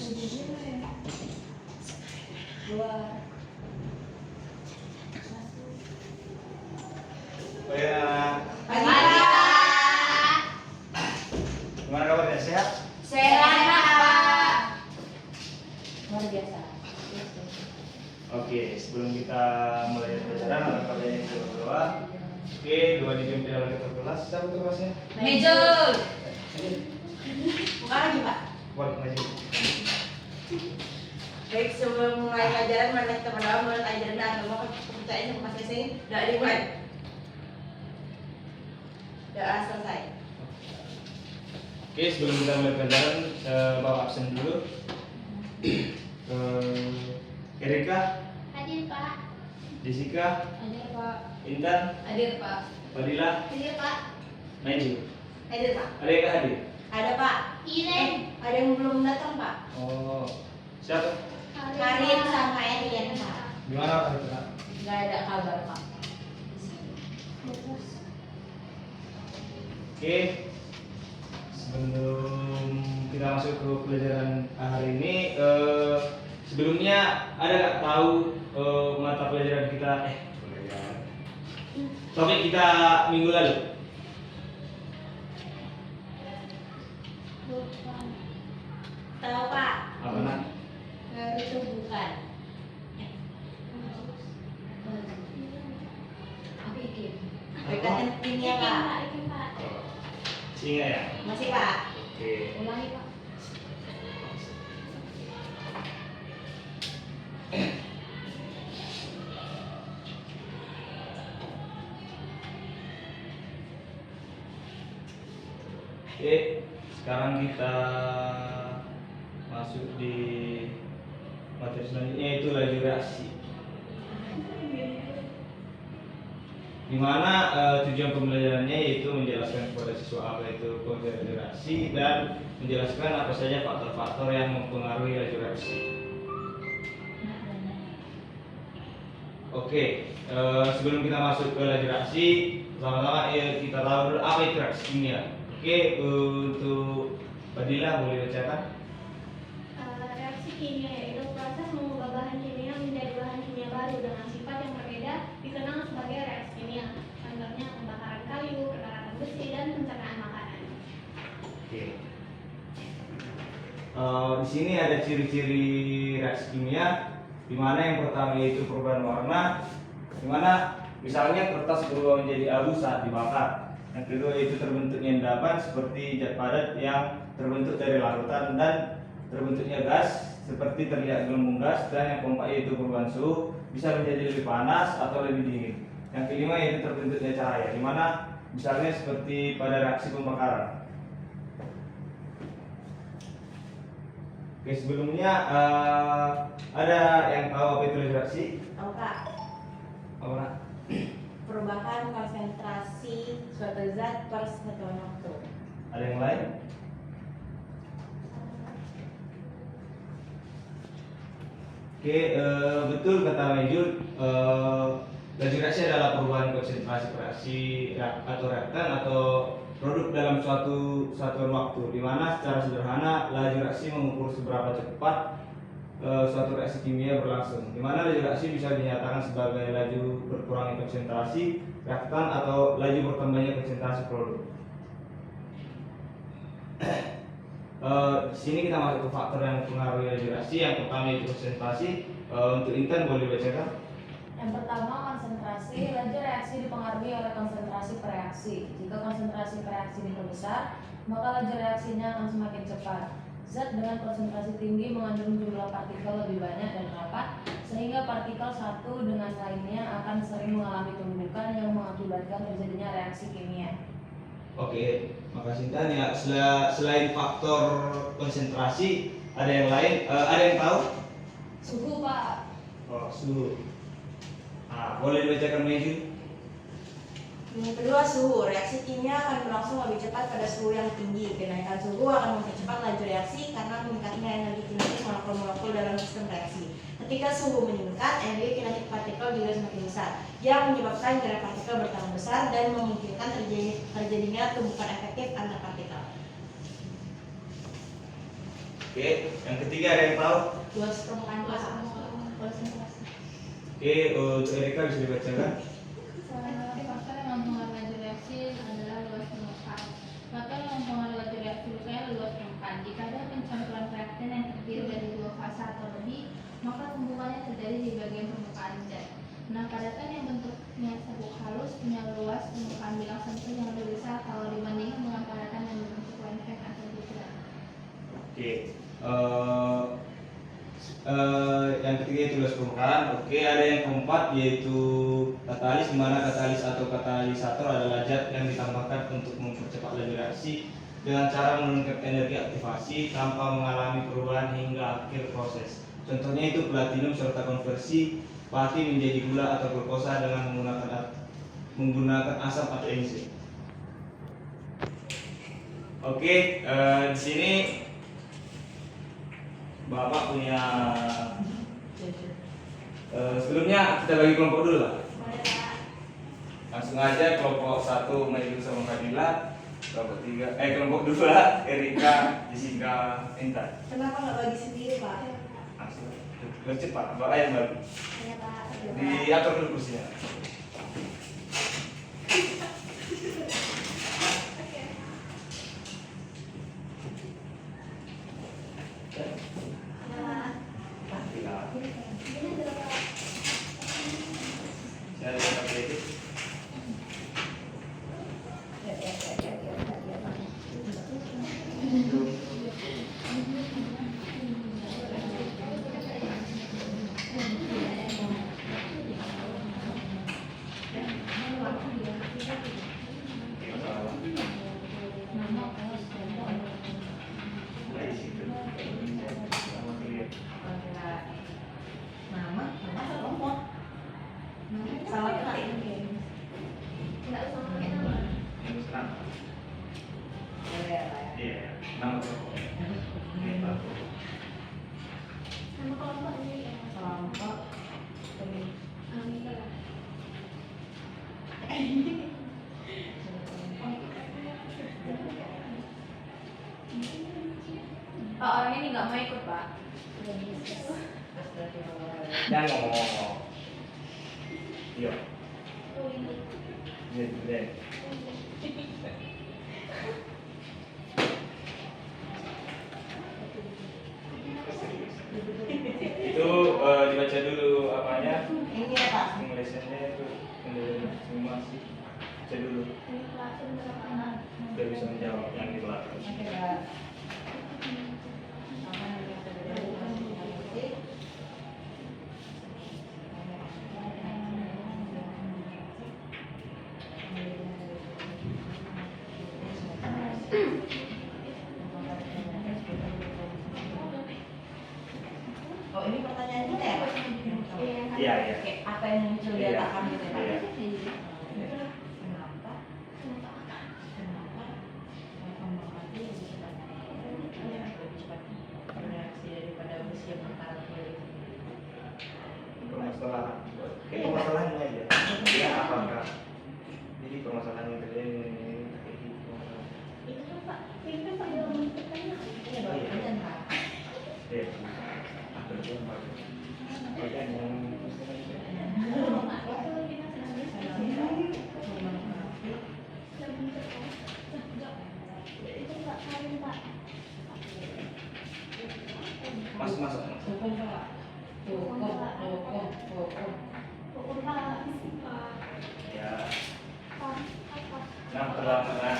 Dua. Pagi Pak. Gimana kabarnya? Sehat? Sehat Pak. Luar biasa. Oke, sebelum kita mulai pelajaran, alangkah baiknya kita berdoa. Oke, doa dipimpin oleh ketua kelas. Siapa ketua kelasnya? Mejul. Buka lagi Pak. Buat maju. Baik, sebelum mulai pelajaran, mari kita berdoa menurut ajaran dan agama kepercayaan masing-masing. Doa dimulai. Doa selesai. Oke, sebelum kita mulai pelajaran, bawa absen dulu. Erika, Hadir Pak. Jessica, Hadir Pak. Intan, Hadir Pak. Fadila, Hadir Pak. Maju. Hadir Pak. Ada yang nggak hadir? Ada Pak. Iren. Ada yang belum datang Pak. Oh, siapa? Karin sama Edian Pak. Gimana Pak? Pak? Nggak ada kabar Pak. Oke, sebelum kita masuk ke pelajaran hari ini, sebelumnya ada nggak tahu mata pelajaran kita, pelajaran topik kita minggu lalu? Tahu Pak? Apa nak? Itu bukan. Aku ikim. Berkaitan timnya Pak. Ikim Pak. Singa ya? Masih Pak. Oke. Ulangi Pak. Oke, sekarang kita masuk di materi selanjutnya, yaitu laju reaksi. Di mana tujuan pembelajarannya yaitu menjelaskan kepada siswa apa itu laju reaksi dan menjelaskan apa saja faktor-faktor yang mempengaruhi laju reaksi. Oke, sebelum kita masuk ke laju reaksi, pertama-tama kita tahu dulu apa itu reaksi kimia. Oke, untuk Fadila boleh bacakan? Reaksi kimia yaitu proses mengubah bahan kimia menjadi bahan kimia baru dengan sifat yang berbeda dikenal sebagai reaksi kimia. Contohnya pembakaran kayu, perkarangan besi, dan pencernaan makanan. Oke. Di sini ada ciri-ciri reaksi kimia, di mana yang pertama yaitu perubahan warna, di mana misalnya kertas berubah menjadi abu saat dibakar. Yang kedua yaitu terbentuknya endapan seperti zat padat yang terbentuk dari larutan, dan terbentuknya gas seperti terlihat gelembung gas, dan yang keempat yaitu perubahan suhu bisa menjadi lebih panas atau lebih dingin. Yang kelima yaitu terbentuknya cahaya, di mana misalnya seperti pada reaksi pembakaran. Oke, sebelumnya ada yang tahu apa itu reaksi? Tahu Pak? Apa nak? Perubahan konsentrasi suatu zat per satuan waktu. Ada yang lain? Oke, betul kata Mejul. Laju reaksi adalah perubahan konsentrasi reaksi atau reaktan atau produk dalam suatu satuan waktu, di mana secara sederhana laju reaksi mengukur seberapa cepat suatu reaksi kimia berlangsung, di mana laju reaksi bisa dinyatakan sebagai laju berkurangnya konsentrasi reaktan atau laju bertambahnya konsentrasi produk. Di sini kita masuk ke faktor yang mempengaruhi laju reaksi. Yang pertama itu konsentrasi. Untuk Intan boleh bacakan? Yang pertama, konsentrasi. Laju reaksi dipengaruhi oleh konsentrasi per reaksi. Jika konsentrasi per reaksi diperbesar, maka laju reaksinya akan semakin cepat. Zat dengan konsentrasi tinggi mengandung jumlah partikel lebih banyak dan rapat, sehingga partikel satu dengan lainnya akan sering mengalami tumbukan yang mengakibatkan terjadinya reaksi kimia. Oke, makasih Intan ya. Selain faktor konsentrasi, ada yang lain? Ada yang tahu? Suhu Pak. Oh, suhu. Boleh dibacakan Meju? Yang kedua, suhu. Reaksi kimia akan berlangsung lebih cepat pada suhu yang tinggi. Kenaikan suhu akan mempercepat laju reaksi karena meningkatnya energi kinetik molekul-molekul dalam sistem reaksi. Ketika suhu meningkat, energi kinetik partikel juga semakin besar, yang menyebabkan gerak partikel bertambah besar dan memungkinkan terjadinya tumbukan efektif antar partikel. Oke, yang ketiga ada yang tahu? Luas permukaan kelas. Oke, untuk Erika bisa dibacakan. Faktor yang mempengaruhi laju reaksi adalah luas permukaan. Faktor yang mempengaruhi laju reaksi adalah luas permukaan. Jika ada pencampuran reaktan yang terdiri dari dua fase atau lebih, maka pembukaannya terjadi di bagian permukaan zat. Nah, padatan yang bentuknya sabuk halus punya luas permukaan bilang sentuh yang lebih besar kalau dibandingkan dengan padatan yang berbentuk lempeng atau bulat. Oke, yang ketiga itu luas permukaan. Oke, ada yang keempat yaitu katalis, di mana katalis atau katalisator adalah zat yang ditambahkan untuk mempercepat laju reaksi dengan cara menurunkan energi aktivasi tanpa mengalami perubahan hingga akhir proses. Contohnya itu platinum serta konversi pati menjadi gula atau glukosa dengan menggunakan asam atau enzim. Oke, di sini Bapak punya sebelumnya kita bagi kelompok dulu lah. Langsung aja kelompok 1 Mailu sama Fadila, kelompok 3 kelompok 2 Erika, Jessica, Intan. Kenapa nggak bagi sendiri, Pak? Langsung lebih cepat, Bapak yang bagi. Iya, Pak. Diatur dulu kursinya. Saya ada kredit. Nama kelompok. Salah kali. Nggak usah pakai nama. Iya, nama kelompok. Nama kelompok ini ya. Kelompok. Gitu lah. Pak, orang ini nggak mau ikut, Pak. Jangan ngomong-ngomong. Iya. Oh, ini. Iya. Itu dibaca dulu apanya? Ini ya, Pak. Penjelasannya itu masih baca dulu Ini kelasnya berapa? biar bisa menjawab yang di belakang. Oke, Pak. Sama yang tadi. Oh, ini pertanyaan kita ya, Pak? Iya. Oke, apa yang muncul di Iya. otak kamu, Pak? Iya. Kenapa? Kenapa pembakaran lebih cepat? Ya, lebih cepat bereaksi daripada besi yang berkarat kulit. Permasalahan. Oke, permasalahannya aja. Dia apakah? Jadi permasalahan yang terjadi ini kayak gitu. Itu kan Pak, ini kan Pak yang bertanya. Iya, pertanyaan, Pak. Iya. Betul, Pak. Bagian yang masuk. Hukum, Pak. Hukum. Ya. Nah, pertama.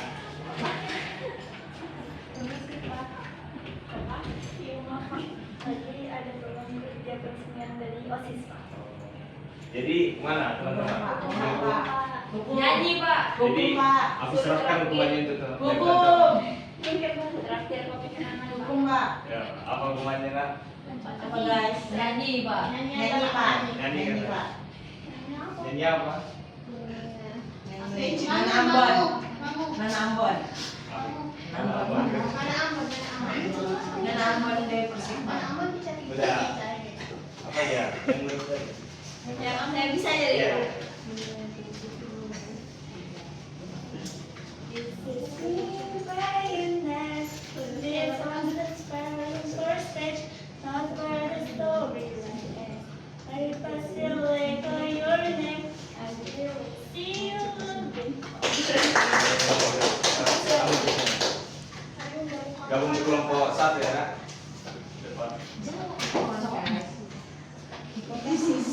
Jadi ada program kerja peresmian dari OSIS, Pak. Jadi mana teman-teman? Hukum. Nyanyi, Pak. Jadi Hukum, Pak. aku serahkan hukumannya untuk Hukum. Mungkin Pak terakhir kopi kenangan, Pak. Hukum, Pak. Ya, apa hukumannya nak? Apa, guys? Nyanyi, Pak. Nyanyi Nyanyi, apa? Pak. Nyanyi, Nyanyi, kan? Pak. Nyanyi apa? Nyanyi apa? Nyanyi. Nana Ambon. Nana Ambon. Apa? Mana Ambon? Nana Ambon dari Persib. Mana Ambon bisa Udah. Apa ya? Yang menurut saya? Yang saya bisa jadi. Iya. This is me, Bayonet. depan ya. Depan. Hipotesis.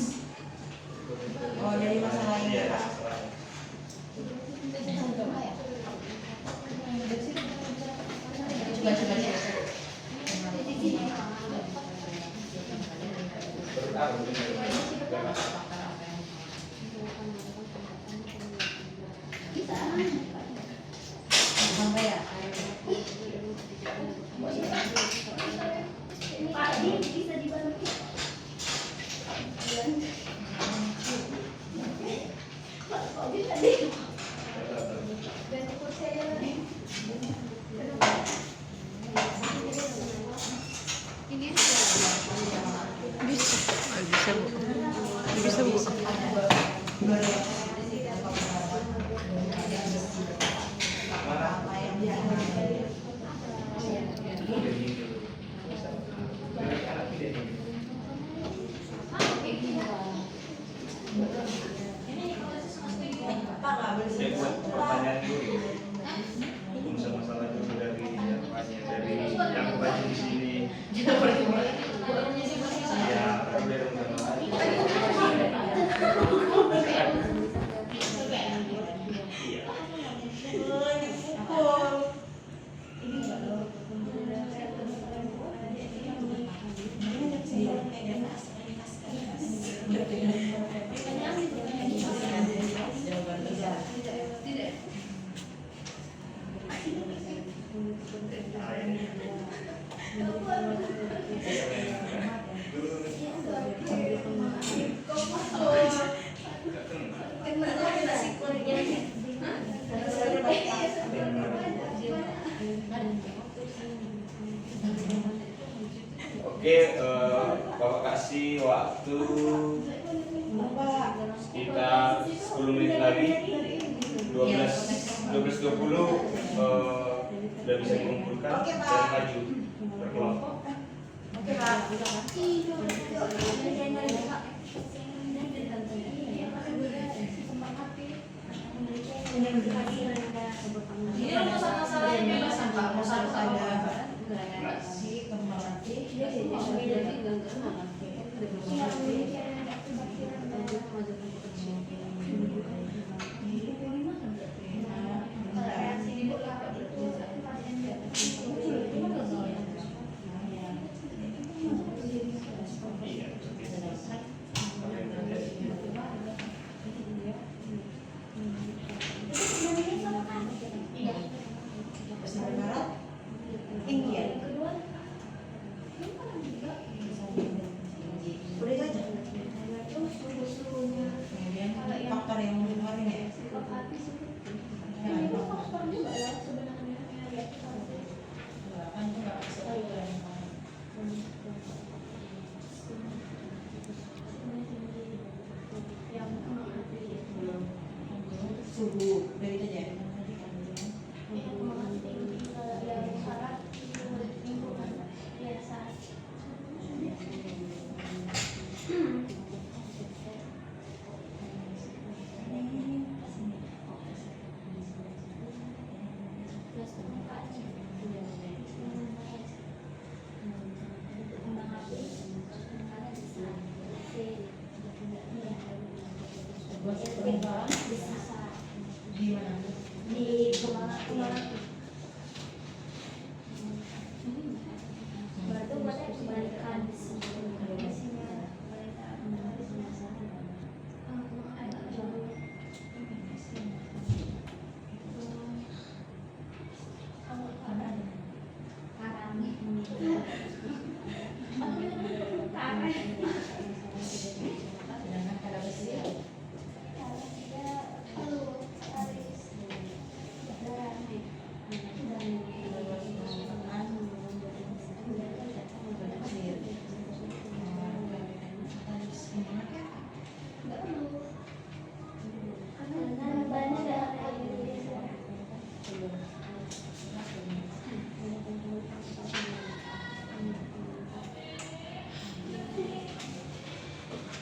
Oh, jadi masalah ini. Iya, Pak. masalahnya. Coba. Sampai ya. Pak, ini bisa dibantu. Pak, kok bisa di? Ganti kursi aja lah. Ini Bisa Bu. Pak nggak boleh Ya, buat sebut. pertanyaan dulu. Masalah juga dari yang baca di sini. Iya, aku dari Oke, Bapak kasih waktu sekitar 10 menit lagi. 12.20 sudah bisa dikumpulkan Oke, Pak. dan maju berkelompok. Oke, Pak. Ini masalah-masalahnya bebasan Pak, mau satu ada Si kembang nanti. Barat, India. Udah itu aja. Kemudian faktor yang mempengaruhi ya. Suhu, udah itu aja. Di mana? di kemana batu buatnya kebalikan Sedangkan pada besi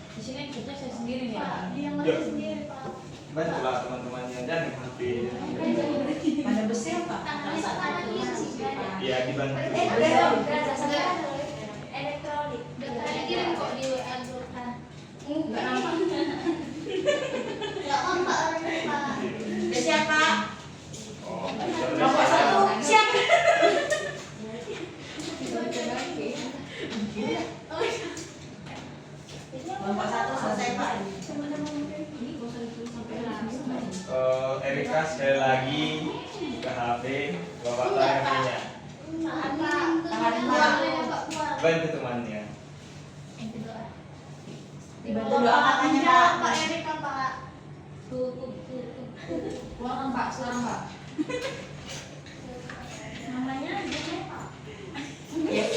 di sini kita saya sendiri nih. Pak, dia Ya. masih sendiri Pak. Bantulah teman-temannya dan HP. pada besi apa? Tangannya kanan kiri sih, kan? Ya dibantu. Elektronik. Udah tadi kirim kok di WA grup kan. Nggak nampak. Nggak nampak orangnya Pak. Ya, siapa? Oh, Kelompok 1 siapa? Kelompok 1 selesai Pak. Erika sekali lagi ke HP Bapak tanya punya. Bantu temannya. Dibantu doa katanya Pak. Erika Pak. Ulang Pak, sekarang Pak. Namanya Pak. Yes.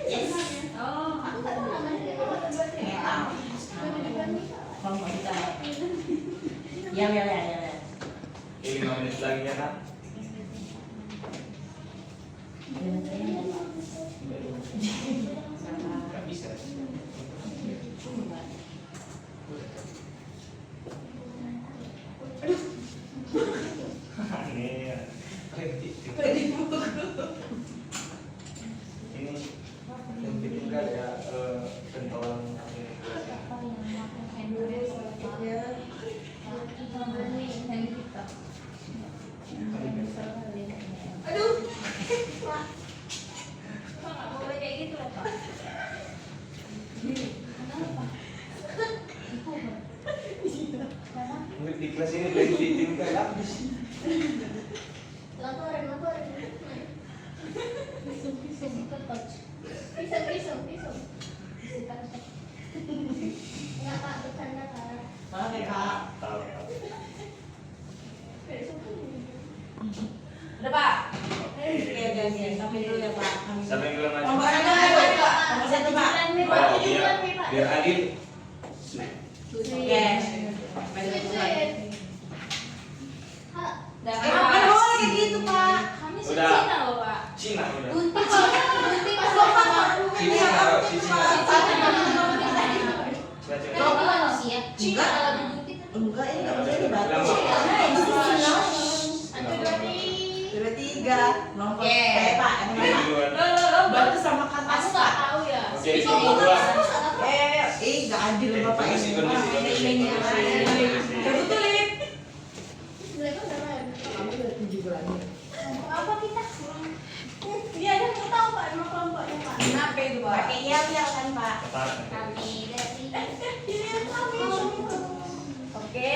Yes. Oh, aku kan namanya Nggak tahu. Kelompok kita. Ya. Ini 5 menit lagi ya nak. Gak bisa. Ini yang ketiga ya pentolan Aduh. nggak boleh kayak gitu loh Pak. di kelas ini lagi ditinggal habis. Laporan. Pisau. Enggak Pak, bercanda Pak. Maaf ya Pak. Tahu. Udah Pak. Oke. Oke. Sampai dulu ya Pak. Sampai dulu Mas. Kelompok 1 Pak. Kelompok 1 Pak. Oh, biar adil. Oke. Sampai dulu Pak. Udah Nggak boleh kayak gitu Pak. Kami Udah. Cina loh Pak. Cina udah. Gunting Pak. Cina taruh Cina. Kalau manusia, Cina. kalau digunting kan Enggak, ini nggak boleh dibaca. Sudah 3. Kelompok saya Pak. Yang mana? Bantu sama aku kertas nggak Pak. tahu ya. Oke, itu dua. Nggak adil Bapak Kondisi, ini. kondisi, kondisi, kondisi. Coba tulis. Apa kita? Dia ada mau tahu Pak emang kelompoknya Pak. Kenapa itu Pak? Pakai yel kan Pak. Ketat. Kami dari Oke.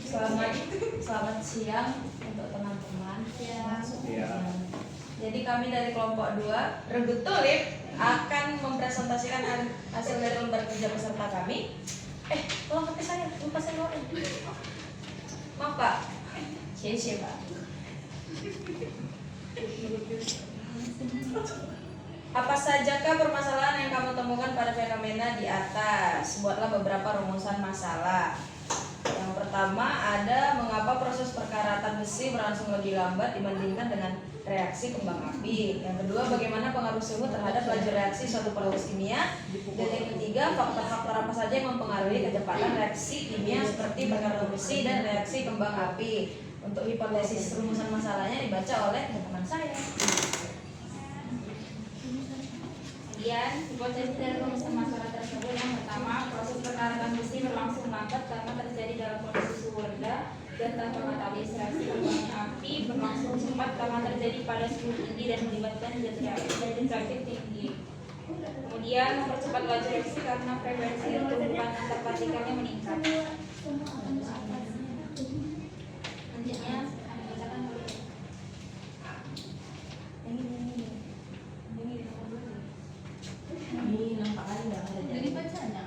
Selamat siang untuk teman-teman. Iya. Jadi kami dari kelompok 2 Regu Tulip akan mempresentasikan hasil dari lembar kerja peserta kami. Tolong HP saya, lupa saya bawa. Maaf Pak. Siap Pak. Apa sajakah permasalahan yang kamu temukan pada fenomena di atas? Buatlah beberapa rumusan masalah. Yang pertama ada mengapa proses perkaratan besi berlangsung lebih lambat dibandingkan dengan reaksi kembang api. Yang kedua, bagaimana pengaruh suhu terhadap laju reaksi suatu proses kimia. Dan yang ketiga, faktor-faktor apa saja yang mempengaruhi kecepatan reaksi kimia seperti perkaratan besi dan reaksi kembang api. Untuk hipotesis rumusan masalahnya dibaca oleh teman saya. Kemudian, hipotesis dari rumusan masalah tersebut yang pertama, proses perkaratan besi berlangsung lambat karena terjadi dalam kondisi suhu rendah dan tanpa katalis. Reaksi kembang api berlangsung cepat karena terjadi pada suhu tinggi dan melibatkan zat reaktif tinggi. Kemudian, mempercepat laju reaksi karena frekuensi tumbukan antar partikelnya meningkat. Selanjutnya, kami bacakan dulu. Ini nampak kali nggak ada Jadi bacanya.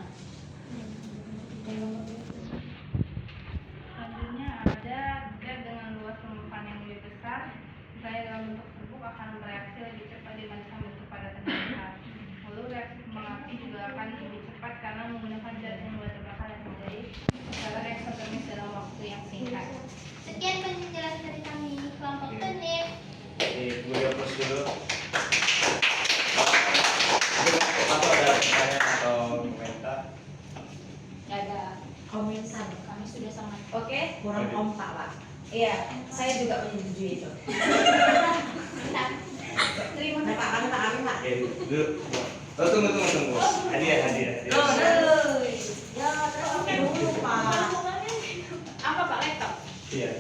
Selanjutnya ada zat dengan luas permukaan yang lebih besar, misalnya dalam bentuk serbuk akan bereaksi lebih cepat dibandingkan bentuk padatan yang besar. Lalu reaksi kembang api juga akan lebih cepat karena menggunakan zat yang mudah terbakar yang menjadi secara eksotermis dalam waktu yang singkat. Sekian penjelasan dari kami kelompok teknik. Gue hapus dulu. Atau ada pertanyaan atau komentar? Nggak ada. komentar. Kami sudah sangat Oke. Kurang kompak Pak. Iya, saya juga menyetujui itu. mantap. kami pak. Oke, duduk. Oh, tunggu. Hadiah. Ya, terus oke dulu pak. Apa Pak laptop? Iya.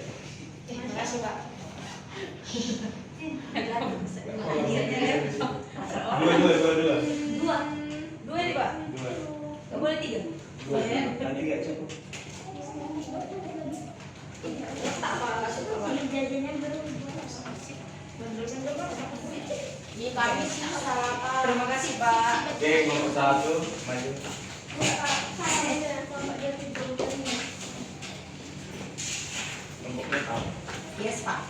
Terima kasih pak. Dua. Dua nih pak. Dua. Gak boleh tiga. Tadi nggak cukup. Tak pak, nggak suka pak. Ini kami sih salah pak. Terima kasih pak. Oke, nomor 1 maju. Kelompoknya tahu. Yes pak.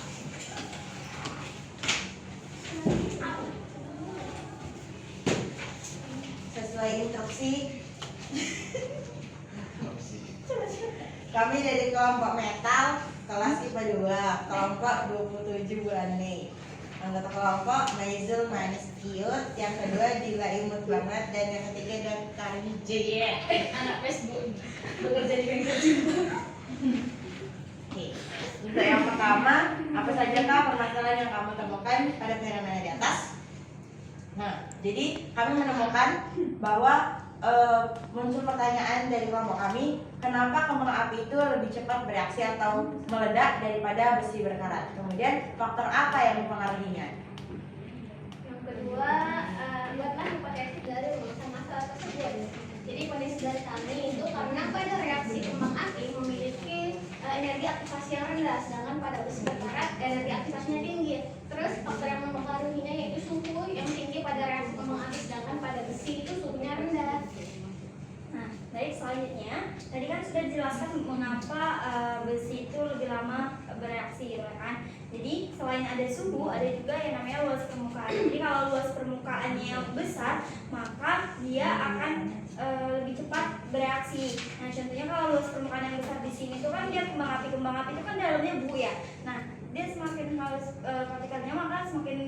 Sesuai instruksi, kami dari kelompok metal kelas IPA 2, kelompok 27 bulan Mei. Anggota kelompok Maizul Manis Kiut, yang kedua Dila Imut Banget, dan yang ketiga dan Karin J. Anak Facebook. Bekerja di bengkel cinta. Oke. Untuk yang pertama, apa saja kah permasalahan yang kamu temukan pada fenomena di atas? Nah, jadi kami menemukan bahwa muncul pertanyaan dari kelompok kami, kenapa kembang api itu lebih cepat bereaksi atau meledak daripada besi berkarat? Kemudian faktor apa yang mempengaruhinya? Yang kedua, buatlah hipotesis dari rumusan masalah tersebut. Jadi hipotesis dari kami itu karena pada reaksi kembang api memiliki energi aktivasi yang rendah, sedangkan pada besi berkarat energi aktivasinya tinggi. Terus faktor yang mempengaruhinya yaitu suhu yang tinggi pada reaksi kembang api, sedangkan pada besi itu suhunya rendah. Nah, baik, selanjutnya tadi kan sudah dijelaskan mengapa besi itu lebih lama bereaksi, gitu kan? Jadi selain ada suhu, ada juga yang namanya luas permukaan. Jadi kalau luas permukaannya besar, maka dia akan lebih cepat bereaksi. Nah, contohnya kalau luas permukaan yang besar di sini itu kan dia kembang api itu kan dalamnya bu ya. Nah, dia semakin halus partikelnya maka semakin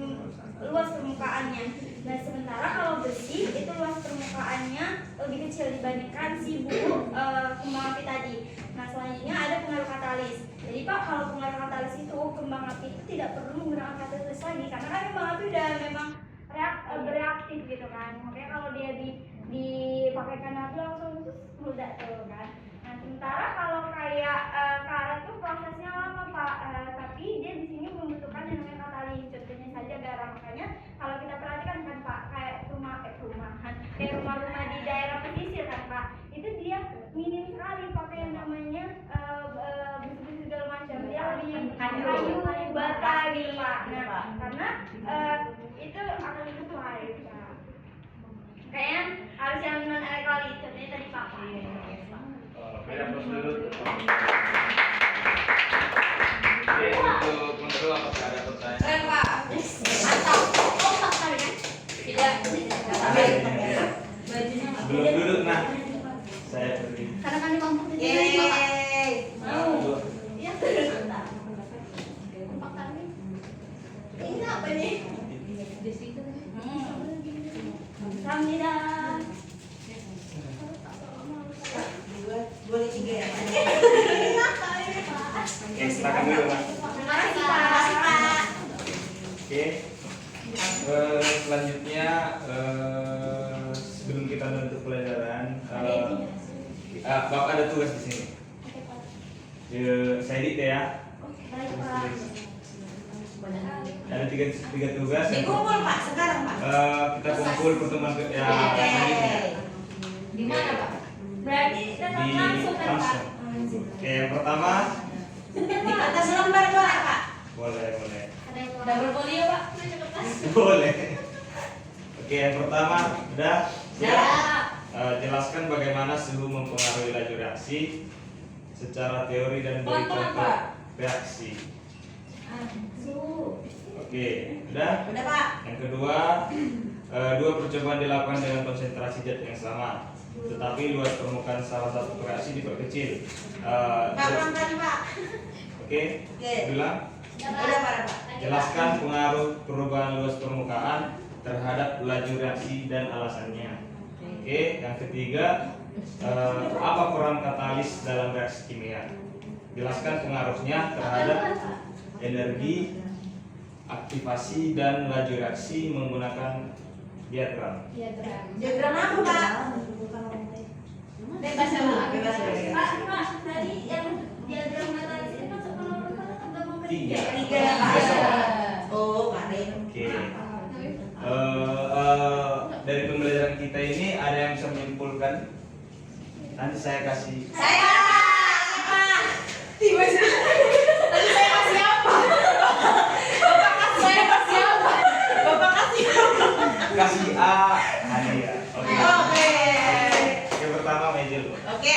luas permukaannya. Nah, sementara kalau besi itu luas permukaannya lebih kecil dibandingkan si bu kembang api tadi. Nah, selanjutnya ada pengaruh katalis. Jadi Pak, kalau pengaruh katalis itu kembang api itu tidak perlu menggunakan katalis lagi karena kan kembang api udah memang bereaktif gitu kan. Makanya kalau dia dipakaikan api langsung meledak tuh kan. Nah, sementara kalau kayak karet tuh prosesnya lama Pak, tapi dia di sini membutuhkan yang namanya katalis. Contohnya saja garam. Makanya kalau kita perhatikan kan Pak, kayak rumah-rumah di daerah pesisir kan Pak, itu dia minim sekali pakai yang namanya besi-besi segala macam. Dia lebih kayu bata gitu Pak. Nah, karena itu akan sesuai Pak. Kayaknya harus yang non alkali, contohnya tadi Pak. Beda prosedur. Oke, untuk kontrol apakah ada pertanyaan? Keren pak. Mantap. Oh, fakta ya? Tidak. Belum duduk, nah. Saya pergi. Karena kami mampu jadi Bapak. Yeay. Mau. Iya. Fakta ini. Ini apa nih? Kamida. Boleh tiga ya. Oke, silakan dulu, Mas. Terima kasih Pak. Oke. Selanjutnya sebelum kita menutup pelajaran, Bapak ada tugas di sini. Saya edit ya. Baik Pak. Ada tiga tugas. Dikumpul pak sekarang pak. Kita kumpul pertemuan selanjutnya. Di mana Pak? Berarti datang Di langsung kan Pak? langsung. Oke, yang pertama Di atas lembar boleh pak. boleh. Ada yang Double folio Pak? Boleh. Oke, yang pertama udah Ya. jelaskan bagaimana suhu mempengaruhi laju reaksi secara teori dan beri Pelan-pelan, contoh Pak. reaksi. Suhu. Oke, udah. Udah pak. Yang kedua, dua percobaan dilakukan dengan konsentrasi zat yang sama, tetapi luas permukaan salah satu reaksi diperkecil. Pak pelan-pelan pak. Oke, Oke. bilang. Udah pak. Jelaskan pengaruh perubahan luas permukaan terhadap laju reaksi dan alasannya. Oke, yang ketiga, apa peran katalis dalam reaksi kimia? Jelaskan pengaruhnya terhadap energi aktivasi dan laju reaksi menggunakan diagram. Diagram apa, Pak? Bebas sama Bebas, bebas. Pak, tadi yang diagram katalis itu masuk ke nomor berapa? Gabung ke Tiga. Tiga ya, Pak. Besok. Oh, Karin. Oke. Dari pembelajaran kita ini ada yang bisa menyimpulkan? Nanti saya kasih Saya siapa? Tiba-tiba. Tadi saya kasih apa? Bapak kasih saya kasih apa? Bapak kasih apa? kasih A hadiah. Oke. Oke. Yang pertama Majel. Oke.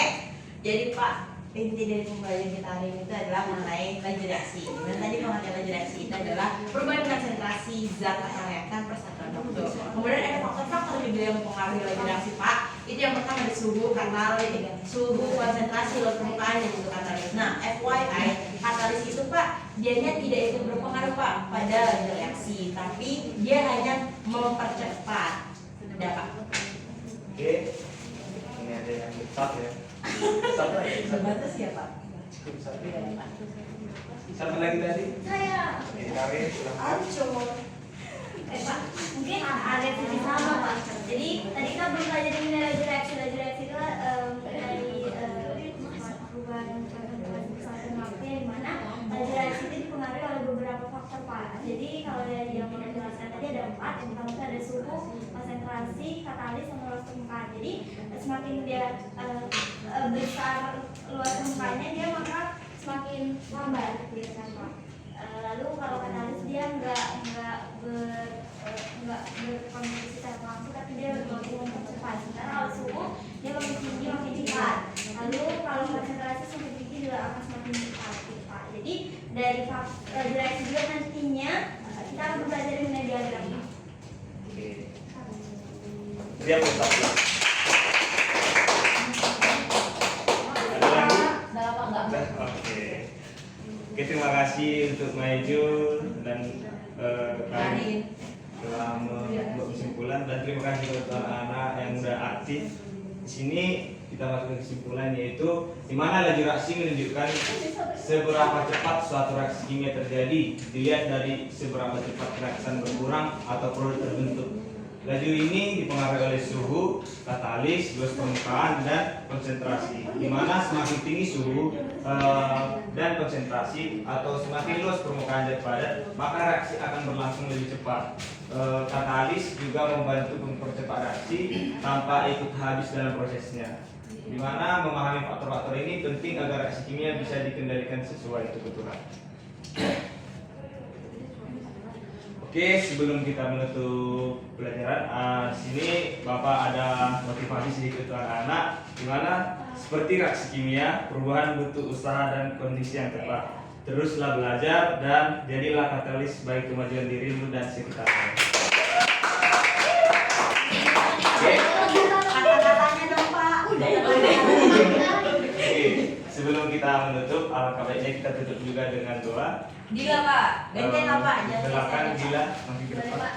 Jadi Pak, inti dari pembelajaran kita hari ini itu adalah mengenai laju reaksi. Dan tadi pengertian laju reaksi itu adalah perubahan konsentrasi zat atau reaktan per satuan waktu. Kemudian ada faktor-faktor juga yang mempengaruhi laju reaksi, Pak. Itu yang pertama ada suhu, katalis, suhu, konsentrasi, laut permukaan dan juga katalis. Nah, FYI, katalis itu Pak, dianya tidak ikut berpengaruh Pak pada laju reaksi, tapi dia hanya mempercepat. Sudah Pak. Oke. Ini ada yang satu ya. Satu lagi. Sebatas ya Pak. Cukup satu. Satu lagi tadi. Saya. Oke, Karin, silakan. Ancur. Pak, mungkin ada yang sama Pak. Jadi tadi kita belum belajar mengenai laju reaksi itu mengenai perubahan konsentrasi waktu yang dimana laju reaksi itu dipengaruhi oleh beberapa faktor Pak. Jadi kalau dari yang kita jelaskan tadi ada 4. Yang pertama itu ada suhu, konsentrasi, katalis, sama luas permukaan. Jadi semakin dia besar luas permukaannya dia maka semakin lambat biasanya Pak. Lalu kalau katalis dia nggak berkontribusi secara langsung, tapi dia lebih mempercepat. Sementara kalau suhu dia makin tinggi makin cepat. Lalu kalau konsentrasi semakin tinggi juga akan semakin cepat, gitu, Pak. Jadi dari reaksi juga nantinya kita akan belajar mengenai diagram. Oke. Dia tetap. Ada lagi? Udah lama nggak? Oke. Oke, terima kasih untuk Maijul dan Karin telah membuat kesimpulan, dan terima kasih untuk anak-anak yang sudah aktif di sini. Kita masuk ke kesimpulan, yaitu di mana laju reaksi menunjukkan seberapa cepat suatu reaksi kimia terjadi dilihat dari seberapa cepat reaktan berkurang atau produk terbentuk. Laju ini dipengaruhi oleh suhu, katalis, luas permukaan, dan konsentrasi. Di mana semakin tinggi suhu dan konsentrasi atau semakin luas permukaan zat padat, maka reaksi akan berlangsung lebih cepat. Katalis juga membantu mempercepat reaksi tanpa ikut habis dalam prosesnya. Di mana memahami faktor-faktor ini penting agar reaksi kimia bisa dikendalikan sesuai kebutuhan. Oke, sebelum kita menutup pelajaran, sini Bapak ada motivasi sedikit untuk anak-anak, di mana seperti reaksi kimia, perubahan butuh usaha dan kondisi yang tepat. Teruslah belajar dan jadilah katalis bagi kemajuan dirimu dan sekitarmu. Oke. Kata-katanya dong Pak. Oke, sebelum kita menutup, alangkah baiknya kita tutup juga dengan doa. Dila Pak, gantian lah Pak. Jangan Silakan saya-saya, Dila, makin ke Boleh, depan. Pak.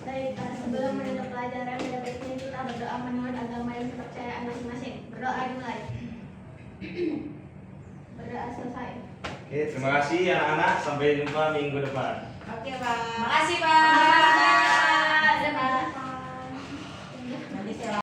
Baik, sebelum menutup pelajaran pada baiknya kita berdoa menurut agama yang kepercayaan masing-masing. Berdoa dimulai. Berdoa selesai. Oke, terima kasih anak-anak. Sampai jumpa minggu depan. Oke Pak. Makasih Pak.